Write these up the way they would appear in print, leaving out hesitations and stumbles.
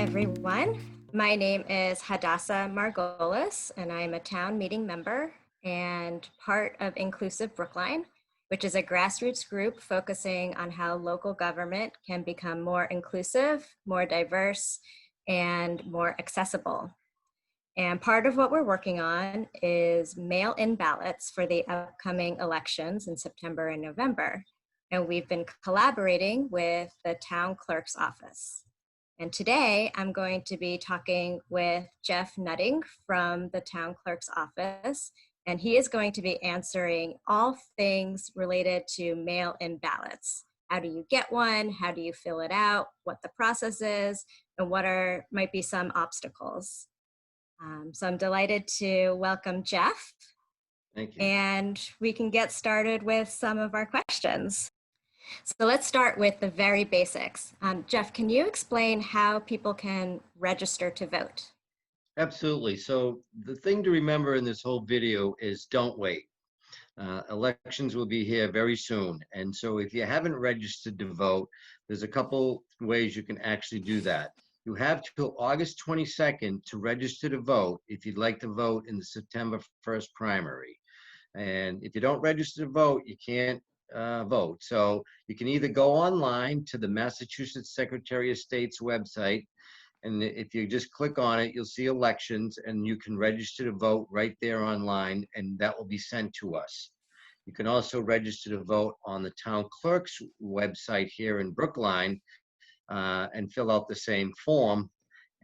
everyone. My name is Hadassah Margolis, and I'm a town meeting member and part of InclusiveBrookline, which is a grassroots group focusing on how local government can become more inclusive, more diverse, and more accessible. And part of what we're working on is mail-in ballots for the upcoming elections in September and November. And we've been collaborating with the town clerk's office. And today I'm going to be talking with Jeff Nutting from the town clerk's office, and he is going to be answering all things related to mail-in ballots. How do you get one? How do you fill it out? What the process is, and what might be some obstacles. So I'm delighted to welcome Jeff. Thank you. And we can get started with some of our questions. So let's start with the very basics. Jeff, can you explain how people can register to vote? Absolutely. So the thing to remember in this whole video is don't wait. Elections will be here very soon. And so if you haven't registered to vote, there's a couple ways you can actually do that. You have till August 22nd to register to vote if you'd like to vote in the September 1st primary. And if you don't register to vote, you can't vote. So you can either go online to the Massachusetts Secretary of State's website, and if you just click on it, you'll see elections, and you can register to vote right there online, and that will be sent to us. You can also register to vote on the town clerk's website here in Brookline and fill out the same form.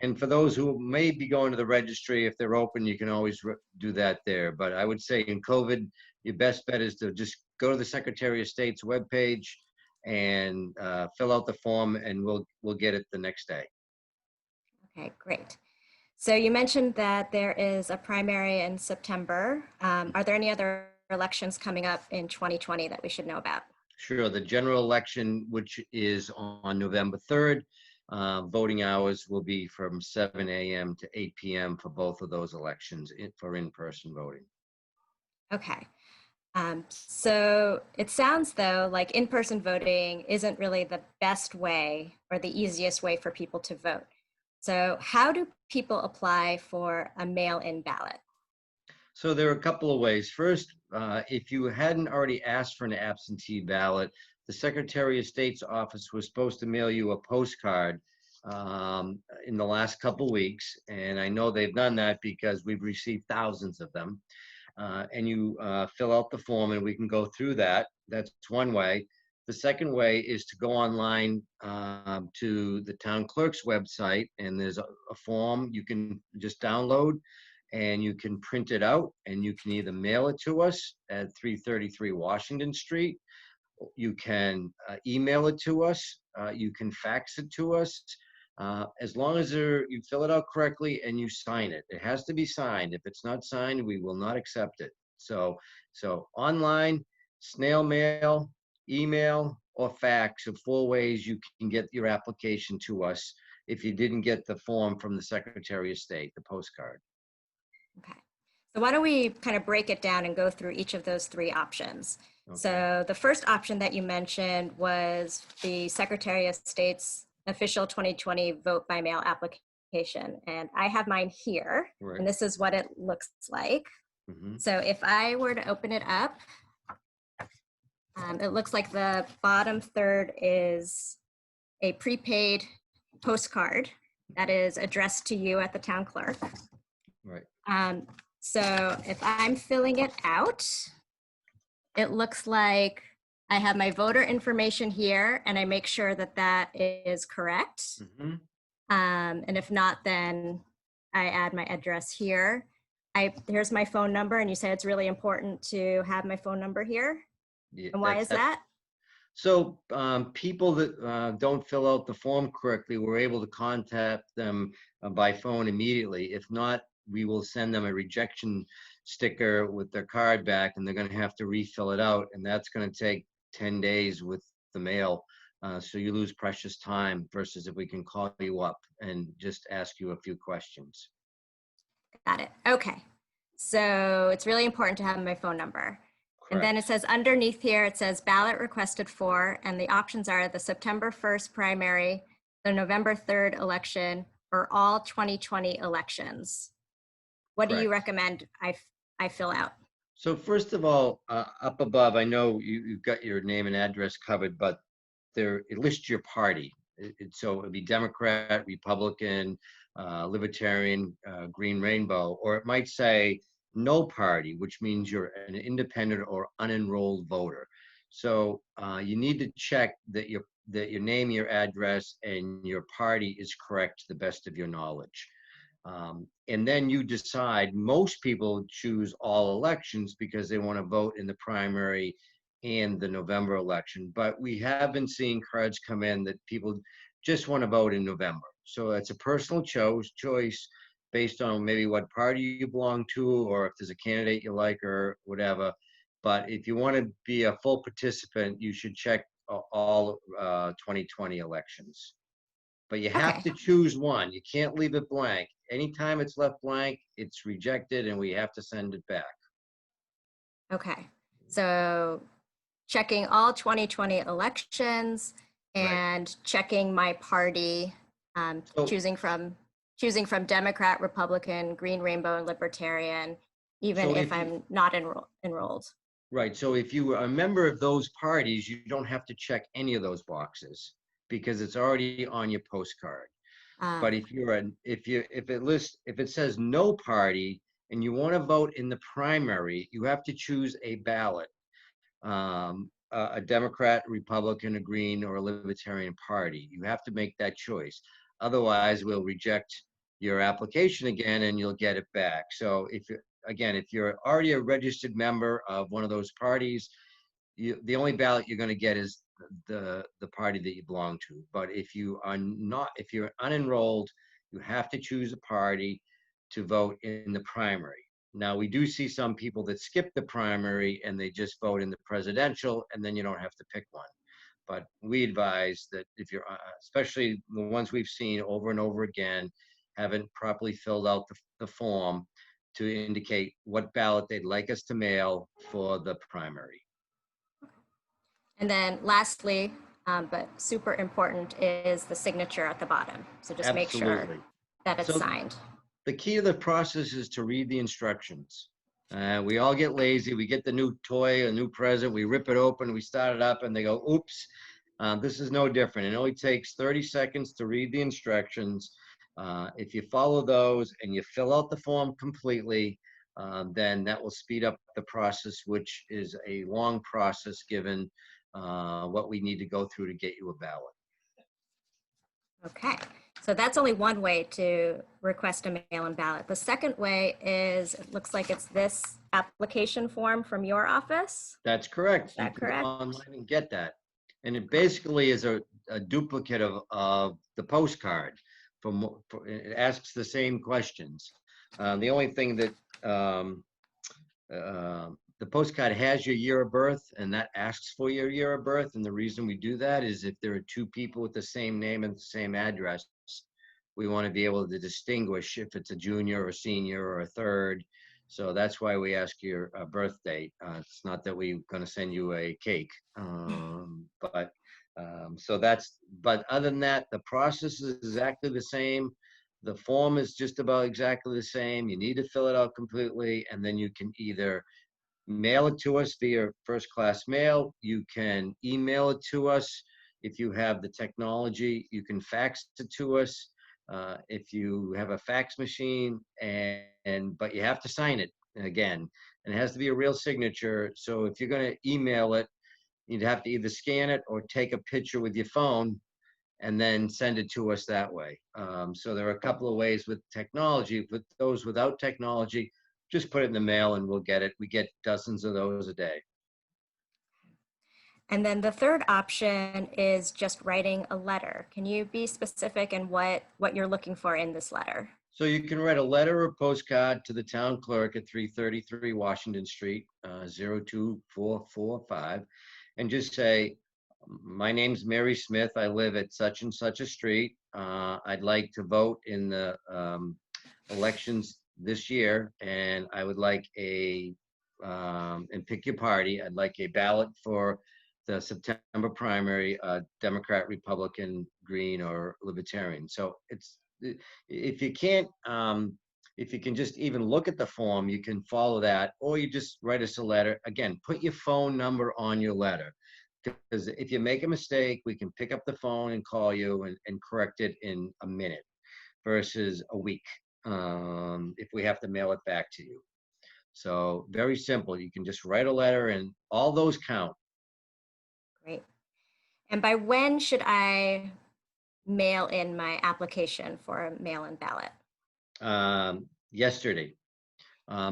And for those who may be going to the registry, if they're open, you can always do that there. But I would say in COVID, your best bet is to just go to the Secretary of State's webpage and fill out the form, and we'll get it the next day. Okay, great. So you mentioned that there is a primary in September. Are there any other elections coming up in 2020 that we should know about? Sure. The general election, which is on November 3rd, voting hours will be from 7 a.m. to 8 p.m. for both of those elections for in-person voting. Okay. So it sounds though like in-person voting isn't really the best way or the easiest way for people to vote. So how do people apply for a mail-in ballot? So there are a couple of ways. First, if you hadn't already asked for an absentee ballot, the Secretary of State's office was supposed to mail you a postcard in the last couple weeks. And I know they've done that because we've received thousands of them. And you fill out the form and we can go through that. That's one way. The second way is to go online to the town clerk's website, and there's a form you can just download, and you can print it out, and you can either mail it to us at 333 Washington Street. You can email it to us. You can fax it to us. As long as you fill it out correctly and you sign it. It has to be signed. If it's not signed, we will not accept it. So online, snail mail, email, or fax are 4 ways you can get your application to us if you didn't get the form from the Secretary of State, the postcard. Okay. So why don't we kind of break it down and go through each of those 3 options. Okay. So the first option that you mentioned was the Secretary of State's official 2020 vote by mail application. And I have mine here, right. And this is what it looks like. Mm-hmm. So if I were to open it up, it looks like the bottom third is a prepaid postcard that is addressed to you at the town clerk. Right. So if I'm filling it out, it looks like I have my voter information here, and I make sure that that is correct. Mm-hmm. And if not, then I add my address here. Here's my phone number, and you say it's really important to have my phone number here. Yeah, and why is that? So people that don't fill out the form correctly, we're able to contact them by phone immediately. If not, we will send them a rejection sticker with their card back, and they're going to have to refill it out, and that's going to take 10 days with the mail. So you lose precious time versus if we can call you up and just ask you a few questions. Got it. Okay. So it's really important to have my phone number. Correct. And then it says underneath here, it says ballot requested for, and the options are the September 1st primary, the November 3rd election, or all 2020 elections? What do you Correct. recommend I fill out? So first of all, up above, I know you've got your name and address covered, but it lists your party. So it'd be Democrat, Republican, Libertarian, Green Rainbow, or it might say no party, which means you're an independent or unenrolled voter. So you need to check that your name, your address, and your party is correct to the best of your knowledge. And then you decide. Most people choose all elections because they want to vote in the primary and the November election. But we have been seeing cards come in that people just want to vote in November. So it's a personal choice based on maybe what party you belong to, or if there's a candidate you like or whatever. But if you want to be a full participant, you should check all 2020 elections. But you have Okay. to choose one. You can't leave it blank. Anytime it's left blank, it's rejected and we have to send it back. Okay. So checking all 2020 elections Right. and checking my party, So, choosing from Democrat, Republican, Green Rainbow, and Libertarian, even so if if you, I'm not enrolled. right. So if you are a member of those parties, you don't have to check any of those boxes because it's already on your postcard. But Um, if it says no party and you want to vote in the primary, you have to choose a ballot. A Democrat, Republican, a Green, or a Libertarian party. You have to make that choice. Otherwise, we'll reject your application again and you'll get it back. So if you're already a registered member of one of those parties, the only ballot you're going to get is the party that you belong to. But if you're unenrolled, you have to choose a party to vote in the primary. Now, we do see some people that skip the primary and they just vote in the presidential, and then you don't have to pick one. But we advise that if you're, especially the ones we've seen over and over again, haven't properly filled out the form to indicate what ballot they'd like us to mail for the primary. and then lastly, but super important, is the signature at the bottom. So just make sure Absolutely. that it's So signed. the key to the process is to read the instructions. We all get lazy. We get the new toy, a new present, we rip it open, we start it up, and they go, oops. This is no different. It only takes 30 seconds to read the instructions. If you follow those and you fill out the form completely, then that will speed up the process, which is a long process given what we need to go through to get you a ballot. Okay, so that's only one way to request a mail-in ballot. The second way is, it looks like it's this application form from your office. That's correct. Is You that can go correct? online and get that. And it basically is a duplicate of the postcard. It asks the same questions. The only thing that the postcard has your year of birth, and that asks for your year of birth. And the reason we do that is if there are two people with the same name and the same address, we want to be able to distinguish if it's a junior or senior or a third. So that's why we ask your birth date. It's not that we're going to send you a cake, but other than that, the process is exactly the same. The form is just about exactly the same. You need to fill it out completely, and then you can either mail it to us via first class mail. You can email it to us. If you have the technology, you can fax it to us. If you have a fax machine, but you have to sign it again, and it has to be a real signature. So if you're going to email it, you'd have to either scan it or take a picture with your phone and then send it to us that way. So there are a couple of ways with technology. With those without technology, just put it in the mail and we'll get it. We get dozens of those a day. And then the third option is just writing a letter. Can you be specific in what you're looking for in this letter? So you can write a letter or postcard to the town clerk at 333 Washington Street, 02445, and just say, my name's Mary Smith. I live at such and such a street. I'd like to vote in the elections this year, and I would like and pick your party. I'd like a ballot for the September primary, Democrat, Republican, Green, or Libertarian. So if you can't, if you can just even look at the form, you can follow that, or you just write us a letter. Again, put your phone number on your letter, because if you make a mistake, we can pick up the phone and call you and correct it in a minute versus a week, if we have to mail it back to you. So very simple. You can just write a letter and all those count. Great. And by when should I mail in my application for a mail-in ballot? Yesterday.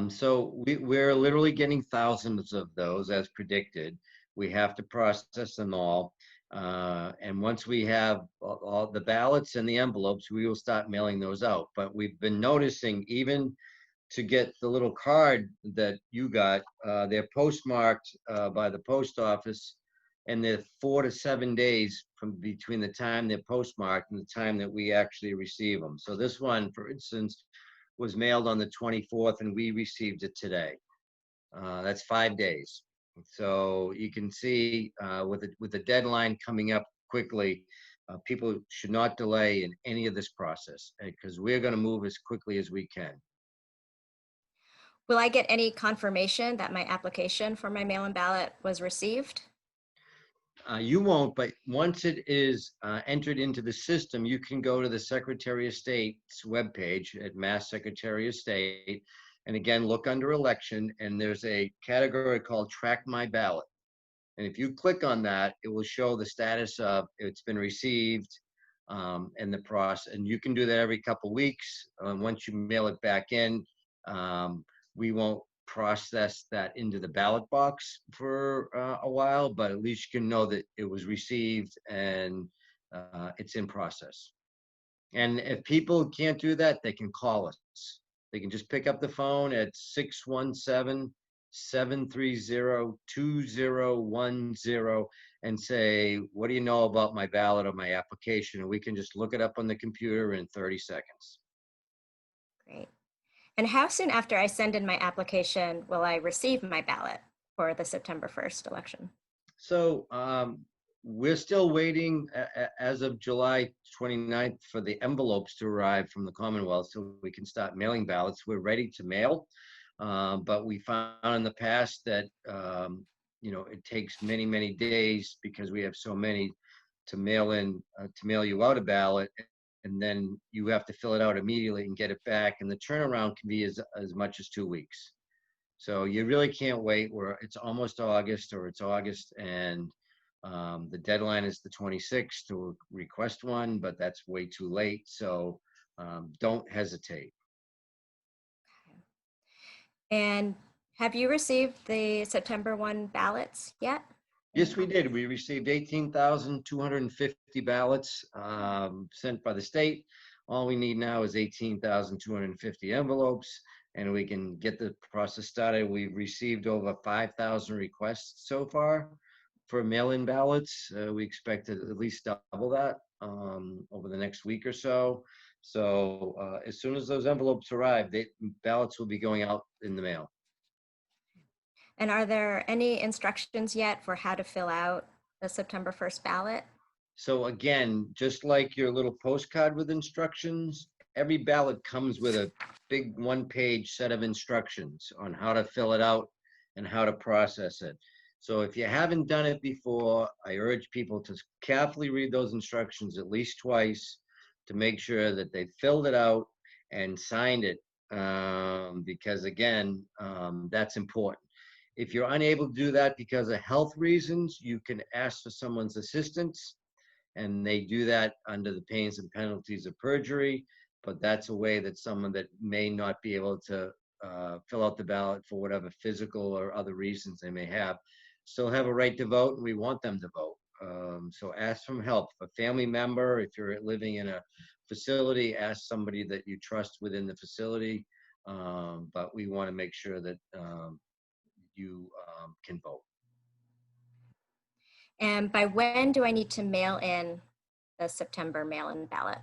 So we're literally getting thousands of those as predicted. We have to process them all. And once we have all the ballots and the envelopes, we will start mailing those out. But we've been noticing, even to get the little card that you got, they're postmarked by the post office, and they're 4 to 7 days from between the time they're postmarked and the time that we actually receive them. So this one, for instance, was mailed on the 24th and we received it today. That's 5 days. So you can see with the deadline coming up quickly, people should not delay in any of this process, because we're going to move as quickly as we can. Will I get any confirmation that my application for my mail-in ballot was received? You won't, but once it is entered into the system, you can go to the Secretary of State's webpage at Mass Secretary of State, and again, look under election, and there's a category called Track My Ballot. And if you click on that, it will show the status of it's been received, and the process. And you can do that every couple of weeks. Once you mail it back in, we won't process that into the ballot box for a while, but at least you can know that it was received and it's in process. And if people can't do that, they can call us. They can just pick up the phone at 617-730-2010 and say, what do you know about my ballot or my application? And we can just look it up on the computer in 30 seconds. Great. And how soon after I send in my application will I receive my ballot for the September 1st election? So we're still waiting as of July 29th for the envelopes to arrive from the Commonwealth so we can start mailing ballots. We're ready to mail, but we found in the past that it takes many, many days because we have so many to mail in, to mail you out a ballot, and then you have to fill it out immediately and get it back. And the turnaround can be as much as 2 weeks. So you really can't wait. It's almost August, or it's August, and the deadline is the 26th to request one, but that's way too late. So don't hesitate. And have you received the September 1 ballots yet? Yes, we did. We received 18,250 ballots sent by the state. All we need now is 18,250 envelopes, and we can get the process started. We've received over 5,000 requests so far for mail-in ballots. We expect to at least double that over the next week or so. So as soon as those envelopes arrive, ballots will be going out in the mail. And are there any instructions yet for how to fill out the September 1st ballot? So again, just like your little postcard with instructions, every ballot comes with a big one-page set of instructions on how to fill it out and how to process it. So if you haven't done it before, I urge people to carefully read those instructions at least twice to make sure that they filled it out and signed it, because again, that's important. If you're unable to do that because of health reasons, you can ask for someone's assistance, and they do that under the pains and penalties of perjury. But that's a way that someone that may not be able to fill out the ballot for whatever physical or other reasons they may have, still have a right to vote, and we want them to vote. So ask for help. A family member, if you're living in a facility, ask somebody that you trust within the facility. But we want to make sure that you can vote. And by when do I need to mail in the September mail-in ballot?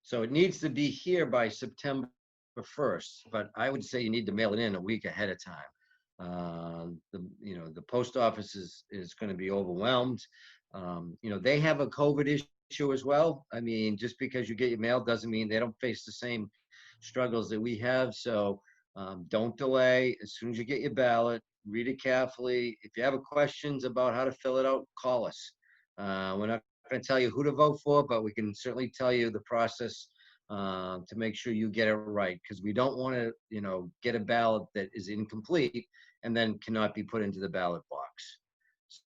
So it needs to be here by September 1st, but I would say you need to mail it in a week ahead of time. The post office is going to be overwhelmed. They have a COVID issue as well. I mean, just because you get your mail doesn't mean they don't face the same struggles that we have. So don't delay. As soon as you get your ballot, read it carefully. If you have questions about how to fill it out, call us. We're not going to tell you who to vote for, but we can certainly tell you the process to make sure you get it right, because we don't want to, get a ballot that is incomplete and then cannot be put into the ballot box.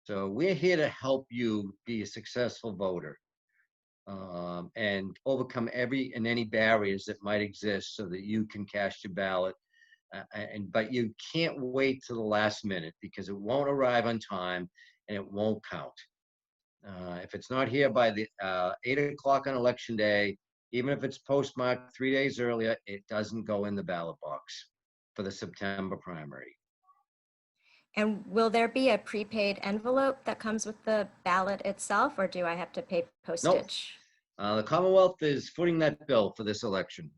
So we're here to help you be a successful voter and overcome every and any barriers that might exist so that you can cast your ballot. But you can't wait to the last minute, because it won't arrive on time and it won't count. If it's not here by the 8 o'clock on election day, even if it's postmarked 3 days earlier, it doesn't go in the ballot box for the September primary. And will there be a prepaid envelope that comes with the ballot itself, or do I have to pay postage? Nope. The Commonwealth is footing that bill for this election.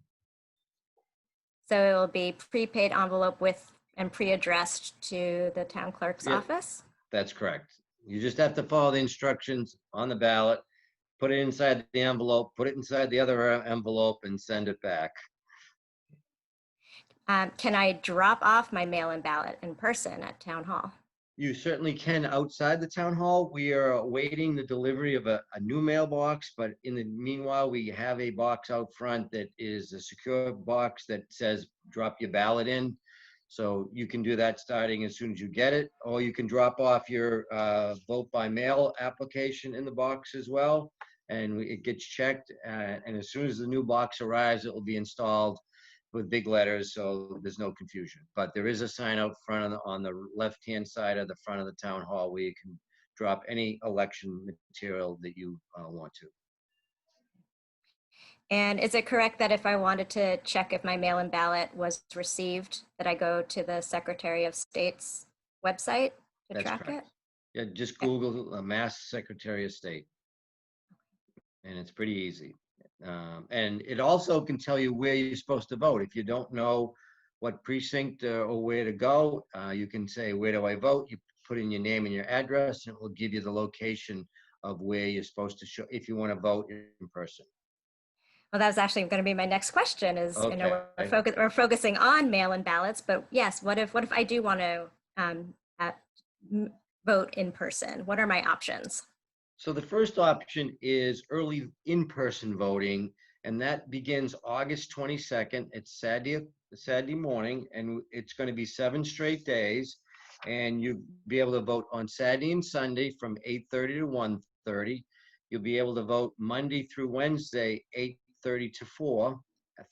So it will be prepaid envelope with and pre-addressed to the town clerk's office? That's correct. You just have to follow the instructions on the ballot, put it inside the envelope, put it inside the other envelope, and send it back. Can I drop off my mail-in ballot in person at town hall? You certainly can outside the town hall. We are awaiting the delivery of a new mailbox, but in the meanwhile, we have a box out front that is a secure box that says drop your ballot in. So you can do that starting as soon as you get it, or you can drop off your vote by mail application in the box as well, and it gets checked. And as soon as the new box arrives, it will be installed with big letters, so there's no confusion. But there is a sign out front on the left-hand side of the front of the town hall where you can drop any election material that you want to. And is it correct that if I wanted to check if my mail-in ballot was received, that I go to the Secretary of State's website to That's track correct. it? Yeah, just Google Mass Secretary of State, and it's pretty easy. And it also can tell you where you're supposed to vote. If you don't know what precinct or where to go, you can say, where do I vote? You put in your name and your address, and it will give you the location of where you're supposed to show if you want to vote in person. Well, that was actually going to be my next question is, Okay. we're focusing on mail-in ballots, but yes, what if I do want to vote in person? What are my options? So the first option is early in-person voting, and that begins August 22nd. It's Saturday morning, and it's going to be 7 straight days. And you'll be able to vote on Saturday and Sunday from 8:30 to 1:30. You'll be able to vote Monday through Wednesday, 8:30 to 4,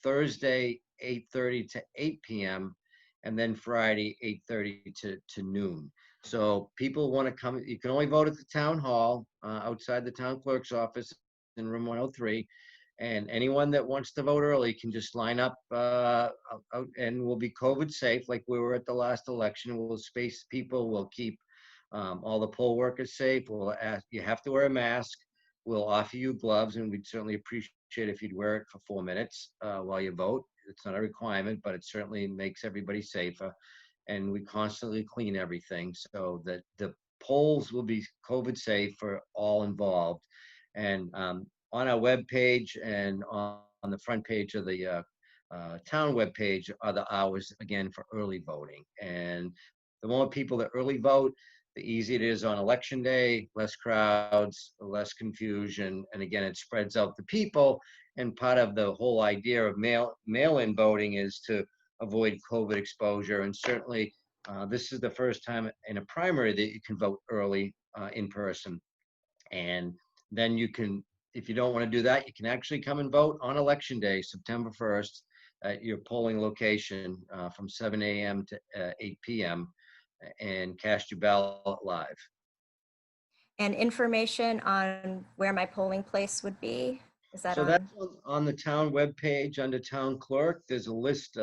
Thursday, 8:30 to 8 p.m., and then Friday, 8:30 to noon. So people want to come, you can only vote at the town hall outside the town clerk's office in room 103. And anyone that wants to vote early can just line up out, and we'll be COVID safe like we were at the last election. We'll space people, we'll keep all the poll workers safe. We'll ask, you have to wear a mask. We'll offer you gloves, and we'd certainly appreciate if you'd wear it for 4 minutes while you vote. It's not a requirement, but it certainly makes everybody safer. And we constantly clean everything so that the polls will be COVID safe for all involved. And on our webpage and on the front page of the town webpage are the hours again for early voting. And the more people that early vote, the easier it is on election day, less crowds, less confusion. And again, it spreads out the people. And part of the whole idea of mail-in voting is to avoid COVID exposure. And certainly this is the first time in a primary that you can vote early in person. And then you can, if you don't want to do that, you can actually come and vote on election day, September 1st, at your polling location from 7 a.m. to 8 p.m. and cast your ballot live. And information on where my polling place would be? Is that so that's on the town webpage under town clerk. There's a list,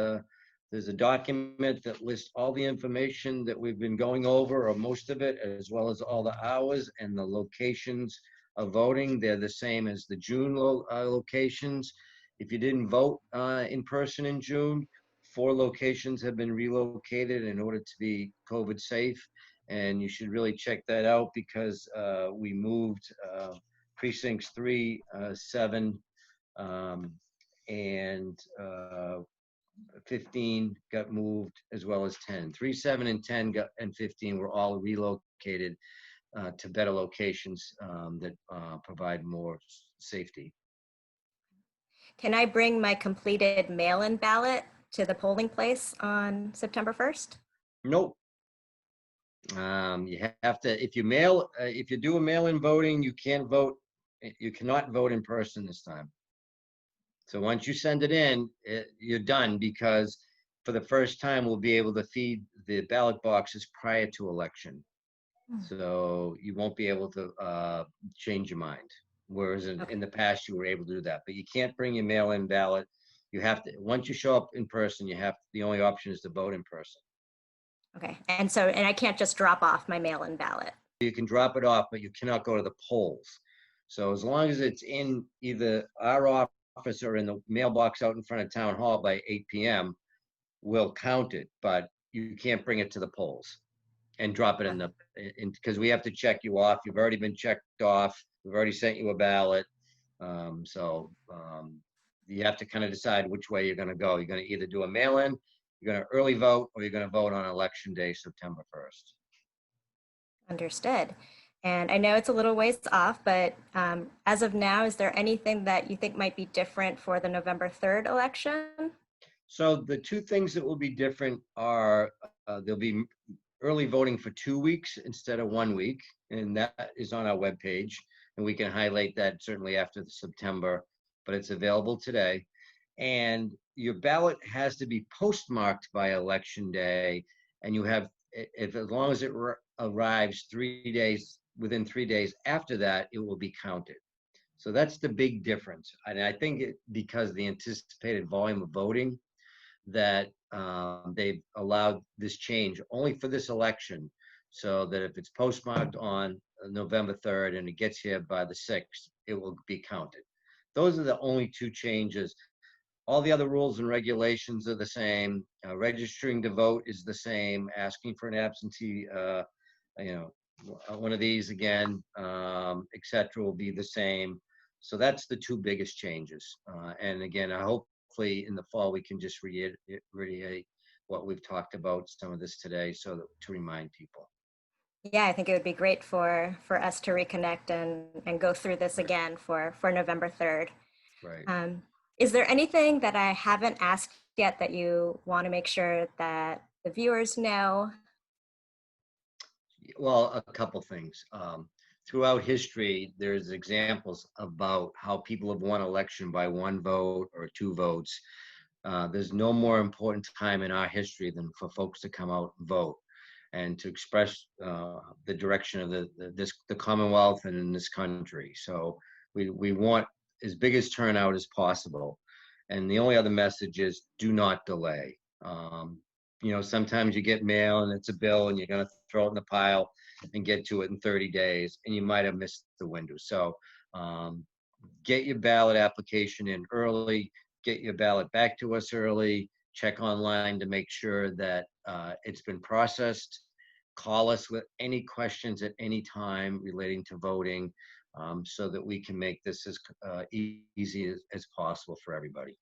there's a document that lists all the information that we've been going over, or most of it, as well as all the hours and the locations of voting. They're the same as the June locations. If you didn't vote in person in June, 4 locations have been relocated in order to be COVID safe. And you should really check that out because we moved precincts 3, 7, and 15 got moved, as well as 10. 3, 7, and 10 and 15 were all relocated to better locations that provide more safety. Can I bring my completed mail-in ballot to the polling place on September 1st? Nope. You have to, if you do a mail-in voting, you can't vote. You cannot vote in person this time. So once you send it in, you're done, because for the first time, we'll be able to feed the ballot boxes prior to election. So you won't be able to change your mind. Whereas in the past, you were able to do that, but you can't bring your mail-in ballot. You have to, once you show up in person, the only option is to vote in person. Okay, and I can't just drop off my mail-in ballot. You can drop it off, but you cannot go to the polls. So as long as it's in either our office or in the mailbox out in front of Town Hall by 8 p.m., we'll count it, but you can't bring it to the polls and drop it in the, because we have to check you off. You've already been checked off. We've already sent you a ballot. You have to kind of decide which way you're going to go. You're going to either do a mail-in, you're going to early vote, or you're going to vote on election day, September 1st. Understood. And I know it's a little ways off, but as of now, is there anything that you think might be different for the November 3rd election? So the two things that will be different are there'll be early voting for 2 weeks instead of 1 week, and that is on our webpage, and we can highlight that certainly after the September, but it's available today. And your ballot has to be postmarked by election day, and you have, as long as it arrives within 3 days after that, it will be counted. So that's the big difference. And I think because the anticipated volume of voting, that they've allowed this change only for this election, so that if it's postmarked on November 3rd and it gets here by the 6th, it will be counted. Those are the only two changes. All the other rules and regulations are the same. Registering to vote is the same. Asking for an absentee, one of these again, et cetera, will be the same. So that's the two biggest changes. And again, I hope hopefully in the fall we can just reiterate what we've talked about, some of this today, so that to remind people. Yeah, I think it would be great for us to reconnect and go through this again for November 3rd. Right. Is there anything that I haven't asked yet that you want to make sure that the viewers know? Well, a couple things. Throughout history, there's examples about how people have won election by 1 vote or 2 votes. There's no more important time in our history than for folks to come out and vote and to express the direction of the Commonwealth and in this country. So we want as big as turnout as possible. And the only other message is do not delay. Sometimes you get mail and it's a bill and you're going to throw it in the pile and get to it in 30 days, and you might have missed the window. So get your ballot application in early, get your ballot back to us early, check online to make sure that it's been processed. Call us with any questions at any time relating to voting, so that we can make this as easy as possible for everybody.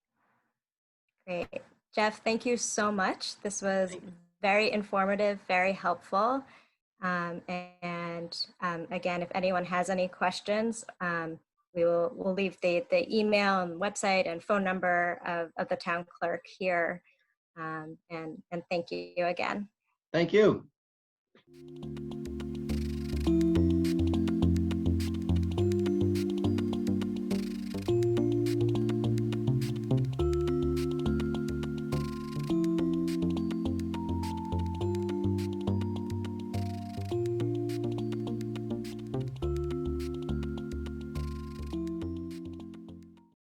Great. Jeff, thank you so much. This was very informative, very helpful. Again, if anyone has any questions, we'll leave the email and website and phone number of the town clerk here. And thank you again. Thank you.